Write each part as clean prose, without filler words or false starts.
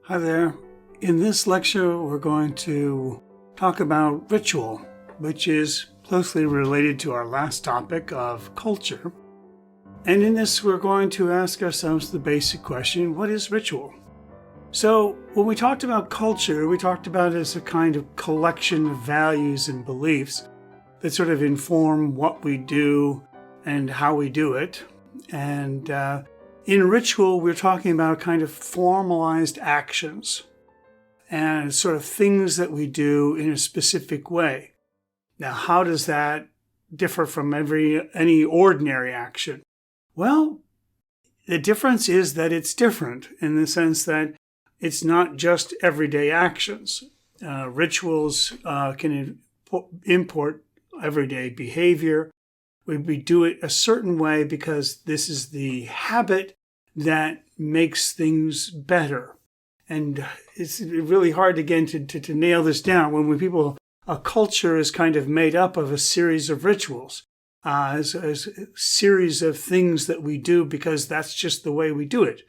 Hi there. In this lecture, we're going to talk about ritual, which is closely related to our last topic of culture. And in this, we're going to ask ourselves the basic question, what is ritual? So when we talked about culture, we talked about it as a kind of collection of values and beliefs that sort of inform what we do and how we do it. And in ritual, we're talking about kind of formalized actions and sort of things that we do in a specific way. Now, how does that differ from any ordinary action? Well, the difference is that it's different in the sense that it's not just everyday actions. Rituals can import everyday behavior. We do it a certain way because this is the habit that makes things better. And it's really hard, again, to nail this down. A culture is kind of made up of a series of rituals, a series of things that we do because that's just the way we do it.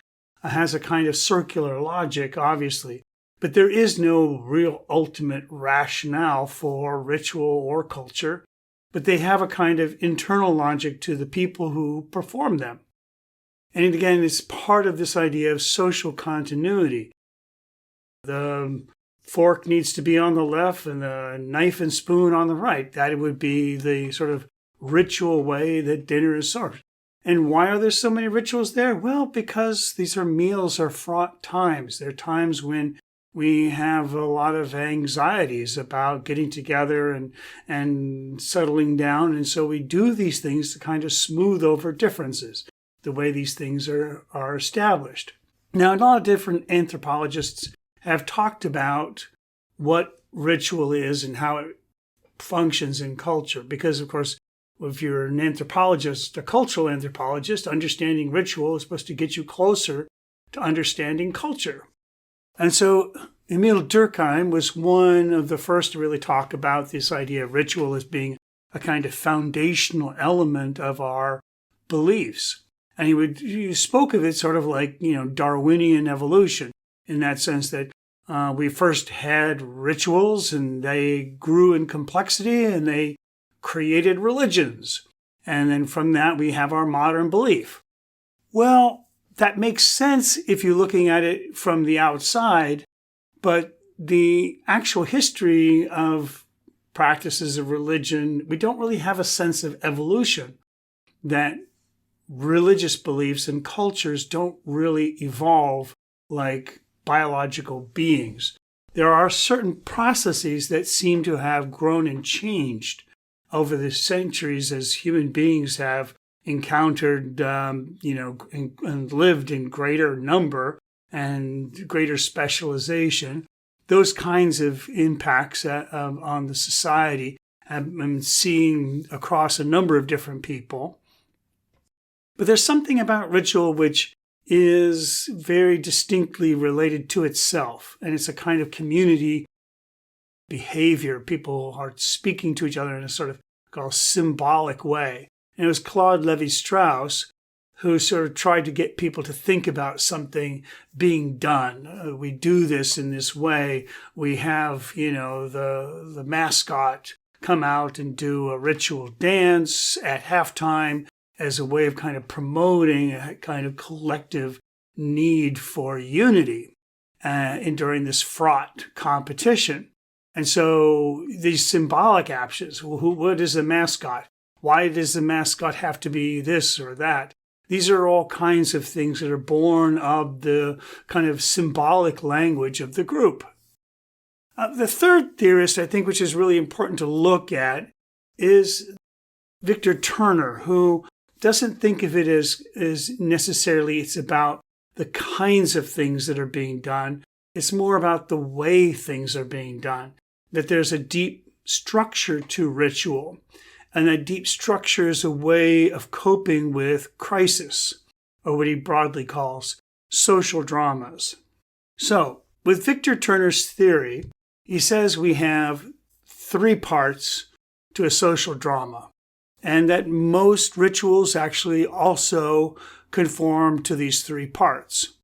It has a kind of circular logic, obviously. But there is no real ultimate rationale for ritual or culture. But they have a kind of internal logic to the people who perform them. And again, it's part of this idea of social continuity. The fork needs to be on the left and the knife and spoon on the right. That would be the sort of ritual way that dinner is served. And why are there so many rituals there? Well, because these meals are fraught times. They're times when we have a lot of anxieties about getting together and settling down. And so we do these things to kind of smooth over differences, the way these things are established. Now, a lot of different anthropologists have talked about what ritual is and how it functions in culture. Because, of course, if you're an anthropologist, a cultural anthropologist, understanding ritual is supposed to get you closer to understanding culture. And so Emil Durkheim was one of the first to really talk about this idea of ritual as being a kind of foundational element of our beliefs. And he spoke of it sort of like, Darwinian evolution, in that sense that we first had rituals and they grew in complexity and they created religions. And then from that, we have our modern belief. Well, that makes sense if you're looking at it from the outside, but the actual history of practices of religion, we don't really have a sense of evolution, that religious beliefs and cultures don't really evolve like biological beings. There are certain processes that seem to have grown and changed over the centuries as human beings have encountered, and lived in greater number and greater specialization. Those kinds of impacts on the society have been seen across a number of different people. But there's something about ritual which is very distinctly related to itself, and it's a kind of community behavior. People are speaking to each other in a sort of called symbolic way. And it was Claude Lévi-Strauss who sort of tried to get people to think about something being done. We do this in this way. We have, the mascot come out and do a ritual dance at halftime as a way of kind of promoting a kind of collective need for unity and during this fraught competition. And so these symbolic actions, what is the mascot? Why does the mascot have to be this or that? These are all kinds of things that are born of the kind of symbolic language of the group. The third theorist, I think, which is really important to look at, is Victor Turner, who doesn't think of it as necessarily it's about the kinds of things that are being done. It's more about the way things are being done, that there's a deep structure to ritual. And that deep structure is a way of coping with crisis, or what he broadly calls social dramas. So, with Victor Turner's theory, he says we have 3 parts to a social drama, and that most rituals actually also conform to these 3 parts.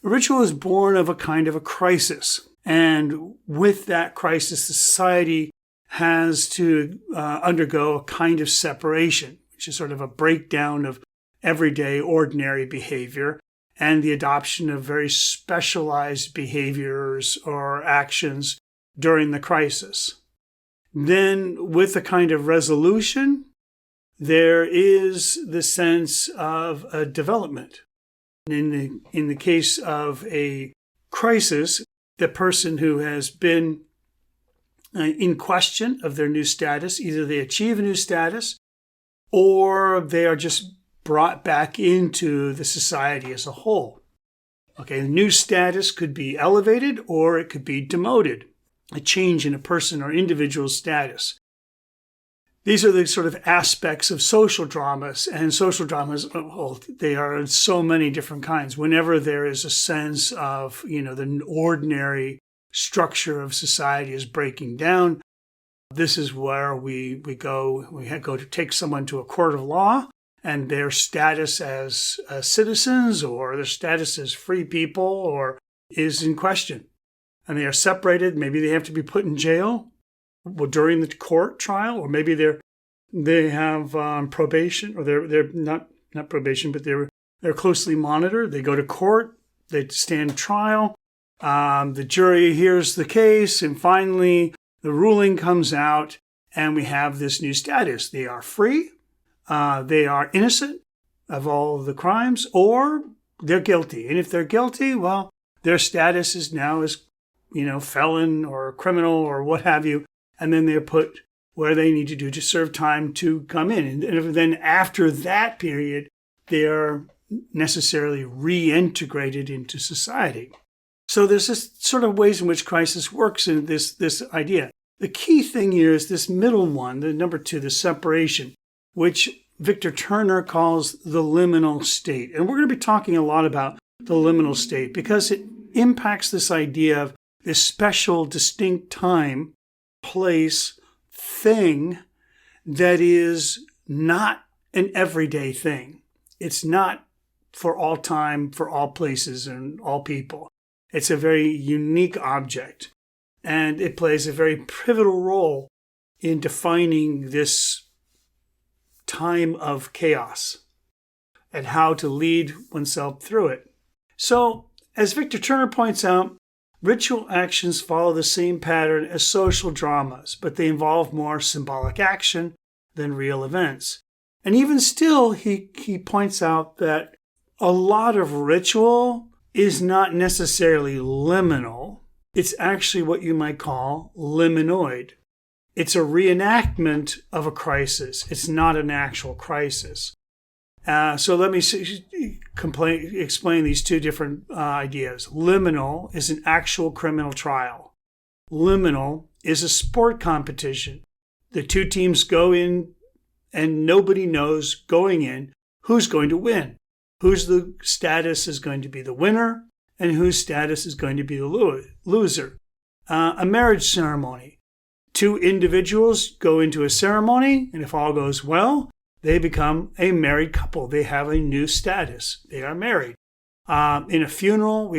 A ritual is born of a kind of a crisis. And with that crisis, society has to undergo a kind of separation, which is sort of a breakdown of everyday, ordinary behavior and the adoption of very specialized behaviors or actions during the crisis. Then, with a kind of resolution, there is the sense of a development. In the case of a crisis, the person who has been in question of their new status, either they achieve a new status or they are just brought back into the society as a whole. Okay, the new status could be elevated or it could be demoted, a change in a person or individual status. These are the sort of aspects of social dramas, and social dramas, well, they are so many different kinds. Whenever there is a sense of, the ordinary structure of society is breaking down, this is where we go to take someone to a court of law, and their status as citizens or their status as free people or is in question. And they are separated. Maybe they have to be put in jail during the court trial, or maybe they have probation, or they're not probation, but they're closely monitored. They go to court, they stand trial, the jury hears the case, and finally the ruling comes out, and we have this new status. They are free, they are innocent of all the crimes, or they're guilty. And if they're guilty, well, their status is now as felon or criminal or what have you, and then they're put where they need to do to serve time to come in. And then after that period, they are necessarily reintegrated into society. So there's this sort of ways in which crisis works in this idea. The key thing here is this middle one, the number 2, the separation, which Victor Turner calls the liminal state. And we're going to be talking a lot about the liminal state because it impacts this idea of this special, distinct time, place, thing that is not an everyday thing. It's not for all time, for all places, and all people. It's a very unique object, and it plays a very pivotal role in defining this time of chaos and how to lead oneself through it. So, as Victor Turner points out, ritual actions follow the same pattern as social dramas, but they involve more symbolic action than real events. And even still, he points out that a lot of ritual is not necessarily liminal. It's actually what you might call liminoid. It's a reenactment of a crisis. It's not an actual crisis. So let me explain these two different ideas. Liminal is an actual criminal trial. Liminal is a sport competition. The two teams go in and nobody knows going in who's going to win, whose the status is going to be the winner, and whose status is going to be the loser. A marriage ceremony. Two individuals go into a ceremony, and if all goes well, they become a married couple. They have a new status. They are married. In a funeral,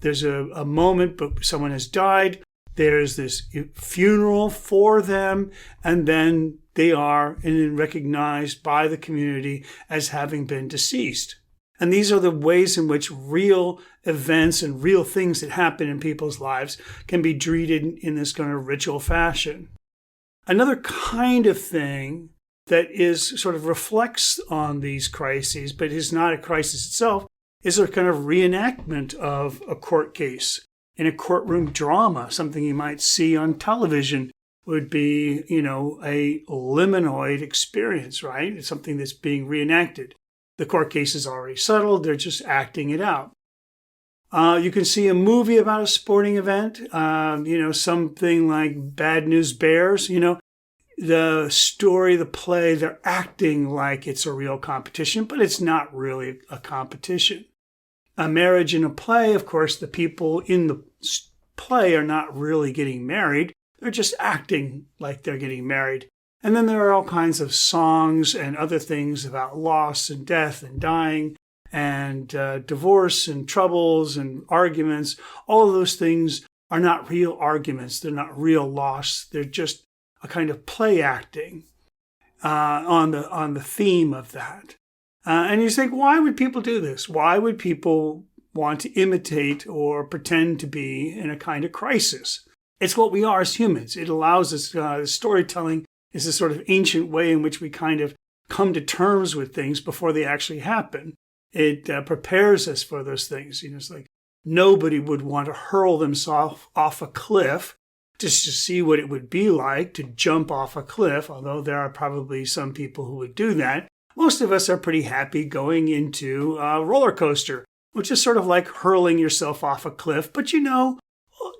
there's a moment, but someone has died. There's this funeral for them, and then they are recognized by the community as having been deceased. And these are the ways in which real events and real things that happen in people's lives can be treated in this kind of ritual fashion. Another kind of thing that is sort of reflects on these crises, but is not a crisis itself, is a kind of reenactment of a court case. In a courtroom drama, something you might see on television would be, a liminoid experience, right? It's something that's being reenacted. The court case is already settled. They're just acting it out. You can see a movie about a sporting event, something like Bad News Bears, the story, the play, they're acting like it's a real competition, but it's not really a competition. A marriage in a play, of course, the people in the play are not really getting married. They're just acting like they're getting married. And then there are all kinds of songs and other things about loss and death and dying. and divorce and troubles and arguments. All of those things are not real arguments. They're not real loss. They're just a kind of play acting on the theme of that. And you think, why would people do this? Why would people want to imitate or pretend to be in a kind of crisis? It's what we are as humans. It allows us, storytelling is a sort of ancient way in which we kind of come to terms with things before they actually happen. It prepares us for those things. It's like nobody would want to hurl themselves off a cliff just to see what it would be like to jump off a cliff, although there are probably some people who would do that. Most of us are pretty happy going into a roller coaster, which is sort of like hurling yourself off a cliff. But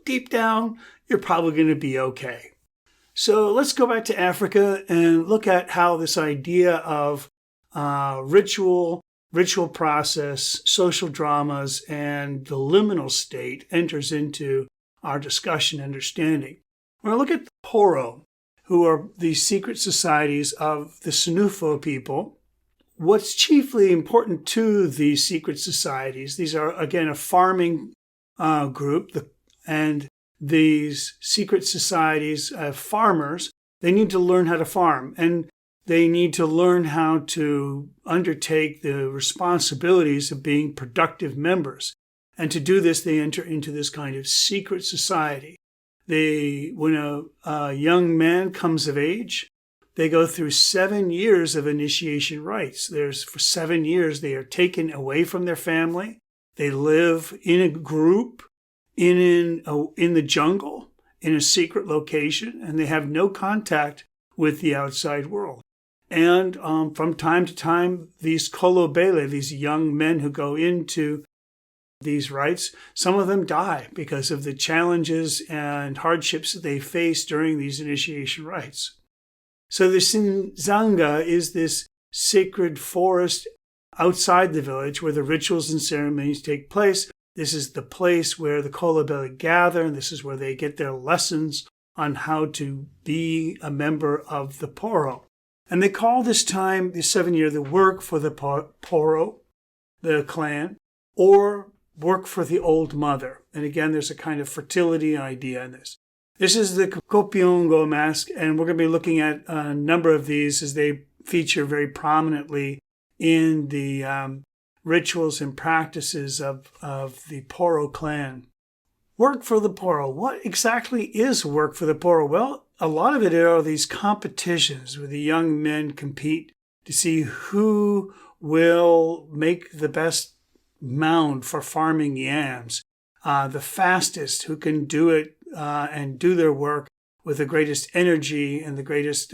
deep down, you're probably going to be okay. So let's go back to Africa and look at how this idea of ritual process, social dramas, and the liminal state enters into our discussion understanding. We're going to look at the Poro, who are the secret societies of the Senufo people. What's chiefly important to these secret societies, these are, again, a farming group, and these secret societies of farmers, they need to learn how to farm, and they need to learn how to undertake the responsibilities of being productive members. And to do this, they enter into this kind of secret society. When a young man comes of age, they go through 7 years of initiation rites. For 7 years, they are taken away from their family. They live in a group, in the jungle, in a secret location, and they have no contact with the outside world. And from time to time, these kolobele, these young men who go into these rites, some of them die because of the challenges and hardships that they face during these initiation rites. So the Sinzanga is this sacred forest outside the village where the rituals and ceremonies take place. This is the place where the kolobele gather, and this is where they get their lessons on how to be a member of the Poro. And they call this time, the 7 year, the work for the Poro, the clan, or work for the old mother. And again, there's a kind of fertility idea in this. This is the Kopiongo mask, and we're going to be looking at a number of these as they feature very prominently in the rituals and practices of the Poro clan. Work for the Poro. What exactly is work for the Poro? Well, a lot of it are these competitions where the young men compete to see who will make the best mound for farming yams, the fastest, who can do it and do their work with the greatest energy and the greatest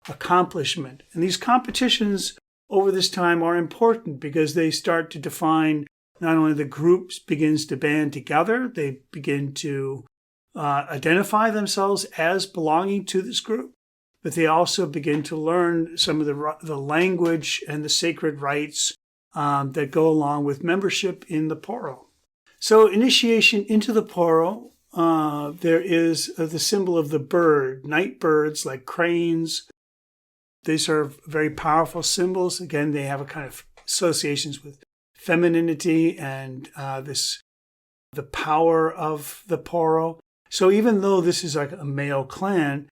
accomplishment. And these competitions over this time are important because they start to define not only the groups begins to band together, they begin to identify themselves as belonging to this group, but they also begin to learn some of the language and the sacred rites that go along with membership in the Poro. So initiation into the Poro, there is the symbol of the bird, night birds like cranes. These are very powerful symbols. Again, they have a kind of associations with femininity and the power of the Poro. So even though this is like a male clan,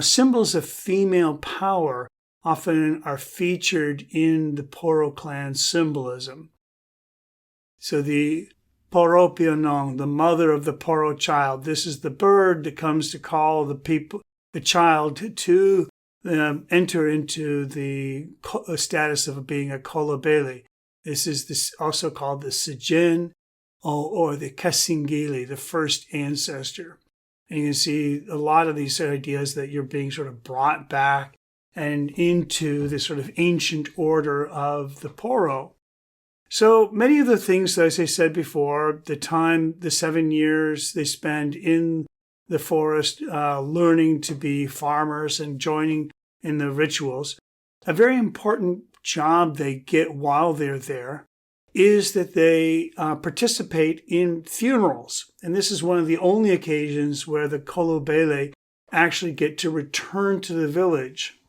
symbols of female power often are featured in the Poro clan symbolism. So the Poro Pionong, the mother of the Poro child, this is the bird that comes to call the child to enter into the status of being a kolobele. This is also called the Sijin or the Kasingili, the first ancestor. And you can see a lot of these ideas that you're being sort of brought back and into this sort of ancient order of the Poro. So many of the things, as I said before, the 7 years they spend in the forest learning to be farmers and joining in the rituals, a very important job they get while they're there is that they participate in funerals. And this is one of the only occasions where the kolobele actually get to return to the village.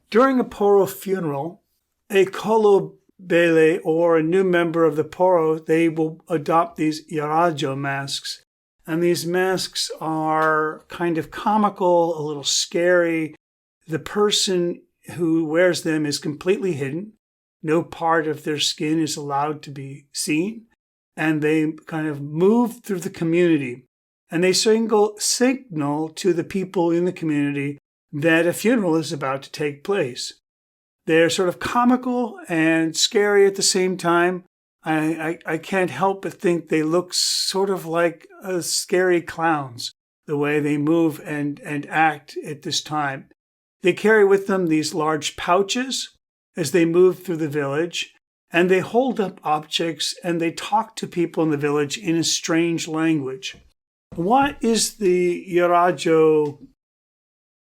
During a Poro funeral, a kolobele Bele or a new member of the Poro, they will adopt these Irajo masks. And these masks are kind of comical, a little scary. The person who wears them is completely hidden. No part of their skin is allowed to be seen. And they kind of move through the community. And they signal to the people in the community that a funeral is about to take place. They're sort of comical and scary at the same time. I can't help but think they look sort of like scary clowns, the way they move and act at this time. They carry with them these large pouches as they move through the village, and they hold up objects and they talk to people in the village in a strange language. What is the Irajo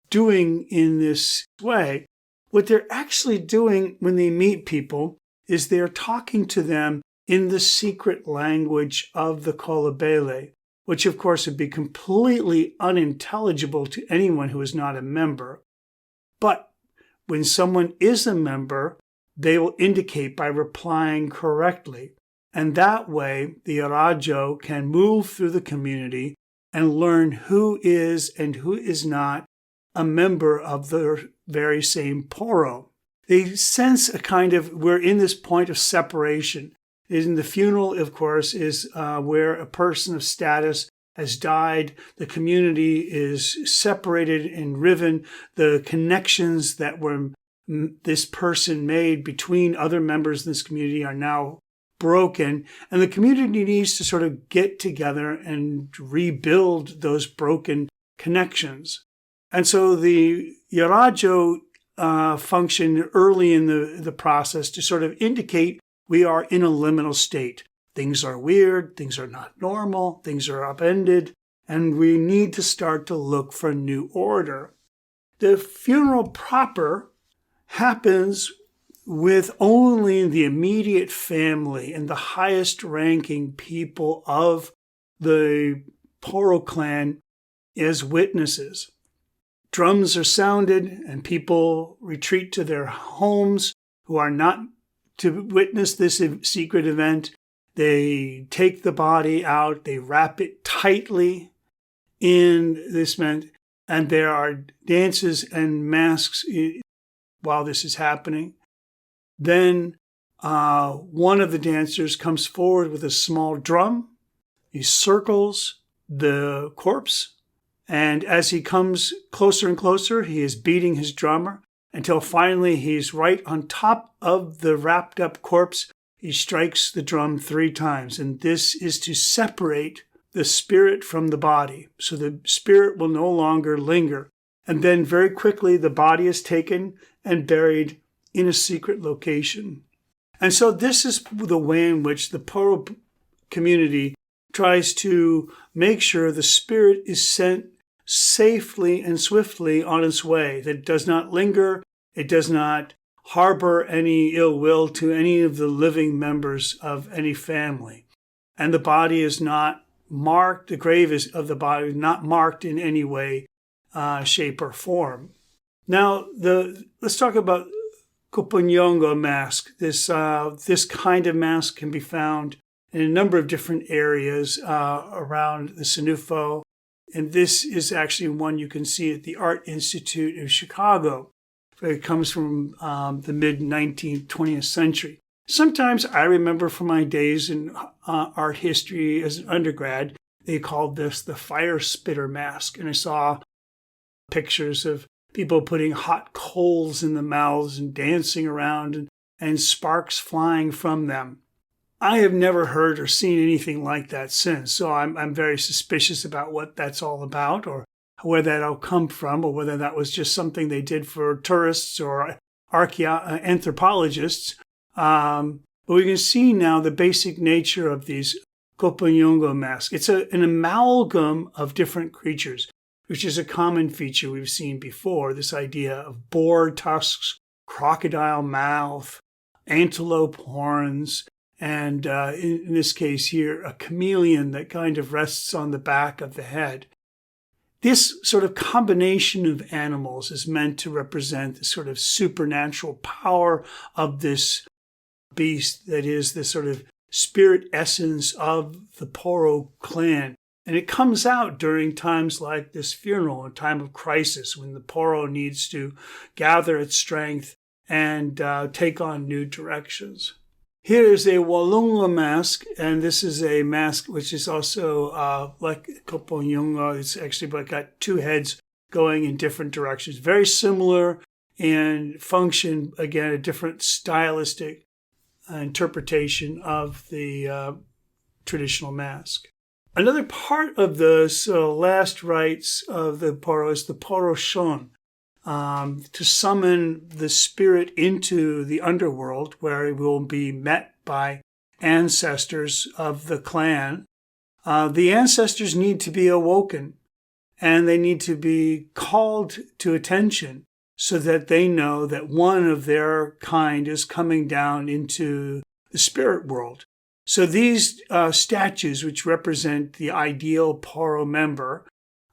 doing in this way? What they're actually doing when they meet people is they're talking to them in the secret language of the Kolobele, which of course would be completely unintelligible to anyone who is not a member. But when someone is a member, they will indicate by replying correctly. And that way, the Irajo can move through the community and learn who is and who is not a member of the very same Poro. They sense a kind of, we're in this point of separation. In the funeral, of course, is where a person of status has died. The community is separated and riven. The connections that were this person made between other members in this community are now broken. And the community needs to sort of get together and rebuild those broken connections. And so the Irajo function early in the process to sort of indicate we are in a liminal state. Things are weird, things are not normal, things are upended, and we need to start to look for a new order. The funeral proper happens with only the immediate family and the highest ranking people of the Poro clan as witnesses. Drums are sounded and people retreat to their homes who are not to witness this secret event. They take the body out, they wrap it tightly in this mat, and there are dances and masks while this is happening. Then one of the dancers comes forward with a small drum. He circles the corpse, and as he comes closer and closer, he is beating his drummer until finally he's right on top of the wrapped up corpse. He strikes the drum 3 times, and this is to separate the spirit from the body, so the spirit will no longer linger. And then very quickly, the body is taken and buried in a secret location. And so this is the way in which the Poro community tries to make sure the spirit is sent safely and swiftly on its way, that it does not linger, it does not harbor any ill will to any of the living members of any family. And the body is not marked, the grave of the body is not marked in any way, shape, or form. Now, let's talk about Kuponyongo mask. This kind of mask can be found in a number of different areas around the Senufo. And this is actually one you can see at the Art Institute of Chicago. It comes from the mid-19th, 20th century. Sometimes I remember from my days in art history as an undergrad, they called this the fire spitter mask. And I saw pictures of people putting hot coals in the mouths and dancing around and sparks flying from them. I have never heard or seen anything like that since, so I'm very suspicious about what that's all about, or where that'll come from, or whether that was just something they did for tourists or anthropologists. But we can see now the basic nature of these Koponyongo masks. It's an amalgam of different creatures, which is a common feature we've seen before, this idea of boar tusks, crocodile mouth, antelope horns, and in this case here, a chameleon that kind of rests on the back of the head. This sort of combination of animals is meant to represent the sort of supernatural power of this beast that is the sort of spirit essence of the Poro clan. And it comes out during times like this funeral, a time of crisis, when the Poro needs to gather its strength and take on new directions. Here is a Walunga mask, and this is a mask which is also like Koponyunga. It's actually got two heads going in different directions. Very similar in function, again, a different stylistic interpretation of the traditional mask. Another part of the last rites of the Poro is the Poro Shon, to summon the spirit into the underworld, where it will be met by ancestors of the clan. The ancestors need to be awoken, and they need to be called to attention so that they know that one of their kind is coming down into the spirit world. So these statues, which represent the ideal Poro member,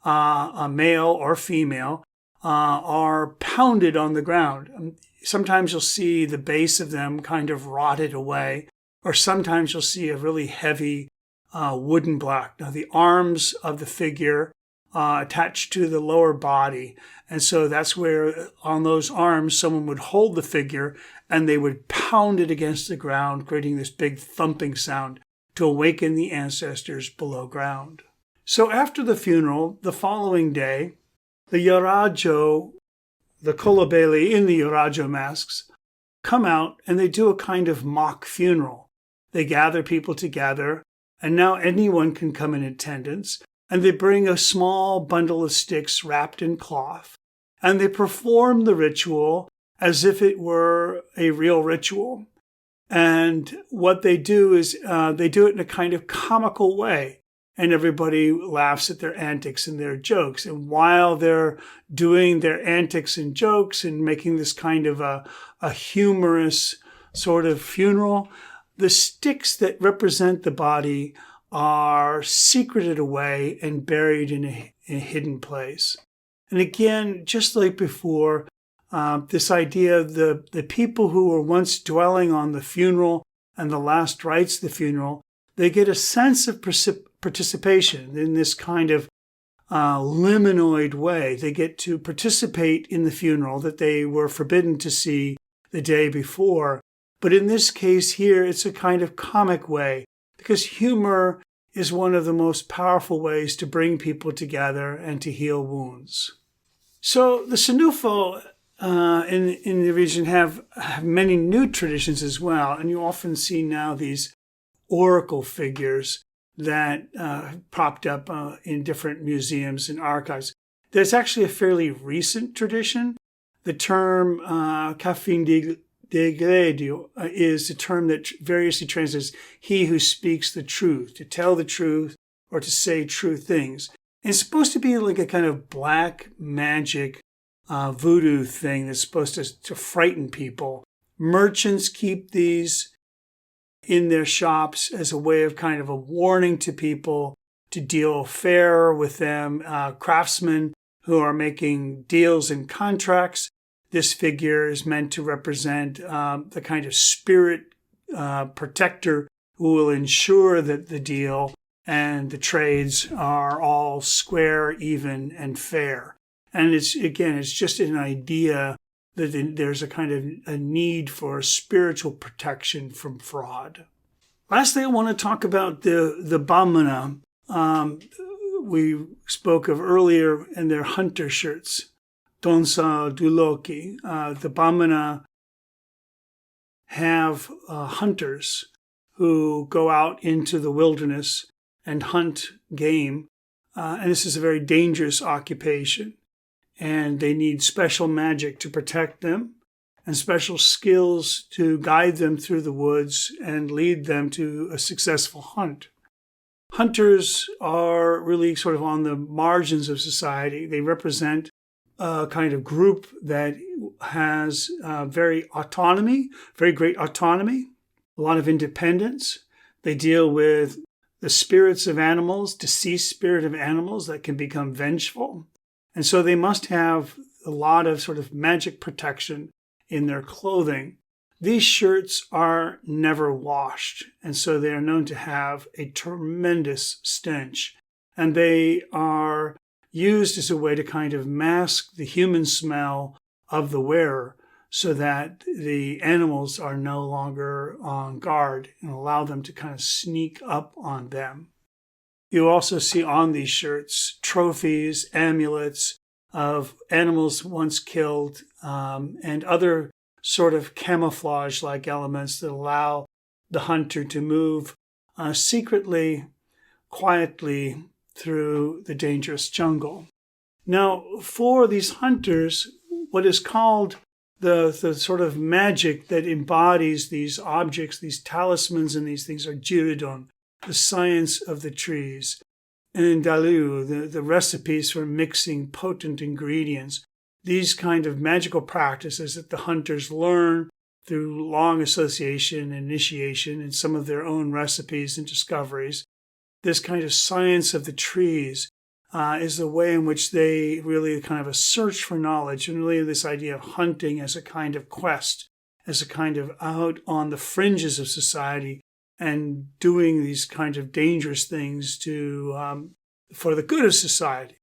a male or female, are pounded on the ground. Sometimes you'll see the base of them kind of rotted away, or sometimes you'll see a really heavy wooden block. Now, the arms of the figure attached to the lower body, and so that's where on those arms someone would hold the figure and they would pound it against the ground, creating this big thumping sound to awaken the ancestors below ground. So after the funeral, the following day, the Yarajo, the Kolobeli in the Yarajo masks, come out and they do a kind of mock funeral. They gather people together, and now anyone can come in attendance, and they bring a small bundle of sticks wrapped in cloth, and they perform the ritual as if it were a real ritual. And what they do is they do it in a kind of comical way, and everybody laughs at their antics and their jokes. And while they're doing their antics and jokes and making this kind of a humorous sort of funeral, the sticks that represent the body are secreted away and buried in a hidden place. And again, just like before, this idea of the people who were once dwelling on the funeral and the last rites of the funeral, they get a sense of participation in this kind of liminoid way. They get to participate in the funeral that they were forbidden to see the day before. But in this case here, it's a kind of comic way, because humor is one of the most powerful ways to bring people together and to heal wounds. So the Senufo in the region have many new traditions as well, and you often see now these oracle figures that popped up in different museums and archives. There's actually a fairly recent tradition. The term Cafin Degredio is a term that variously translates he who speaks the truth, to tell the truth or to say true things. And it's supposed to be like a kind of black magic voodoo thing that's supposed to frighten people. Merchants keep these in their shops as a way of kind of a warning to people to deal fair with them. Craftsmen who are making deals and contracts, this figure is meant to represent the kind of spirit protector who will ensure that the deal and the trades are all square, even, and fair. And it's just an idea that there's a kind of a need for spiritual protection from fraud. Lastly, I want to talk about the Bamana. We spoke of earlier in their hunter shirts. Donsa Duloki. The Bamana have hunters who go out into the wilderness and hunt game. And this is a very dangerous occupation. And they need special magic to protect them and special skills to guide them through the woods and lead them to a successful hunt. Hunters are really sort of on the margins of society. They represent a kind of group that has very great autonomy, a lot of independence. They deal with the spirits of animals, deceased spirit of animals that can become vengeful. And so they must have a lot of sort of magic protection in their clothing. These shirts are never washed, and so they are known to have a tremendous stench. And they are used as a way to kind of mask the human smell of the wearer so that the animals are no longer on guard and allow them to kind of sneak up on them. You also see on these shirts trophies, amulets of animals once killed, and other sort of camouflage-like elements that allow the hunter to move secretly, quietly through the dangerous jungle. Now, for these hunters, what is called the sort of magic that embodies these objects, these talismans and these things are jirodon, the science of the trees, and dalu, the recipes for mixing potent ingredients. These kind of magical practices that the hunters learn through long association and initiation and some of their own recipes and discoveries. This kind of science of the trees is the way in which they really kind of a search for knowledge, and really this idea of hunting as a kind of quest, as a kind of out on the fringes of society and doing these kind of dangerous things for the good of society.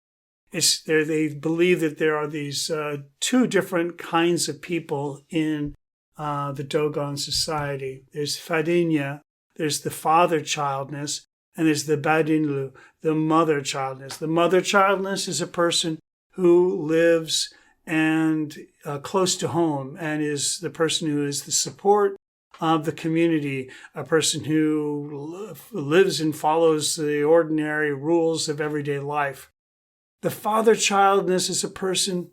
They believe that there are these two different kinds of people in the Dogon society. There's Fadinya, there's the father-childness, and there's the Badinlu, the mother-childness. The mother-childness is a person who lives and close to home and is the person who is the support of the community, a person who lives and follows the ordinary rules of everyday life. The father-childness is a person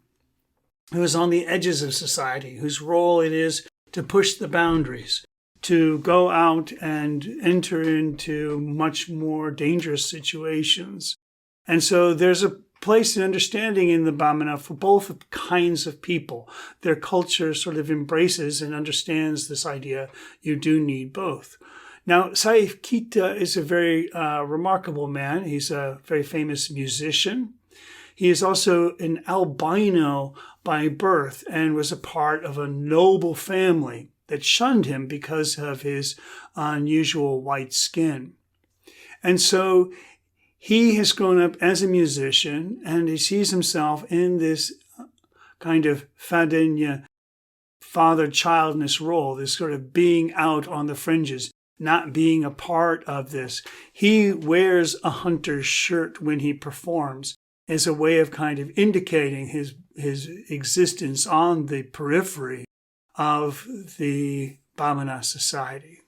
who is on the edges of society, whose role it is to push the boundaries, to go out and enter into much more dangerous situations. And so there's a place and understanding in the Bamana for both kinds of people. Their culture sort of embraces and understands this idea you do need both. Now, Saif Kita is a very remarkable man. He's a very famous musician. He is also an albino by birth and was a part of a noble family that shunned him because of his unusual white skin. And so he has grown up as a musician, and he sees himself in this kind of Fadenya, father-childness role, this sort of being out on the fringes, not being a part of this. He wears a hunter's shirt when he performs as a way of kind of indicating his existence on the periphery of the Bamana society.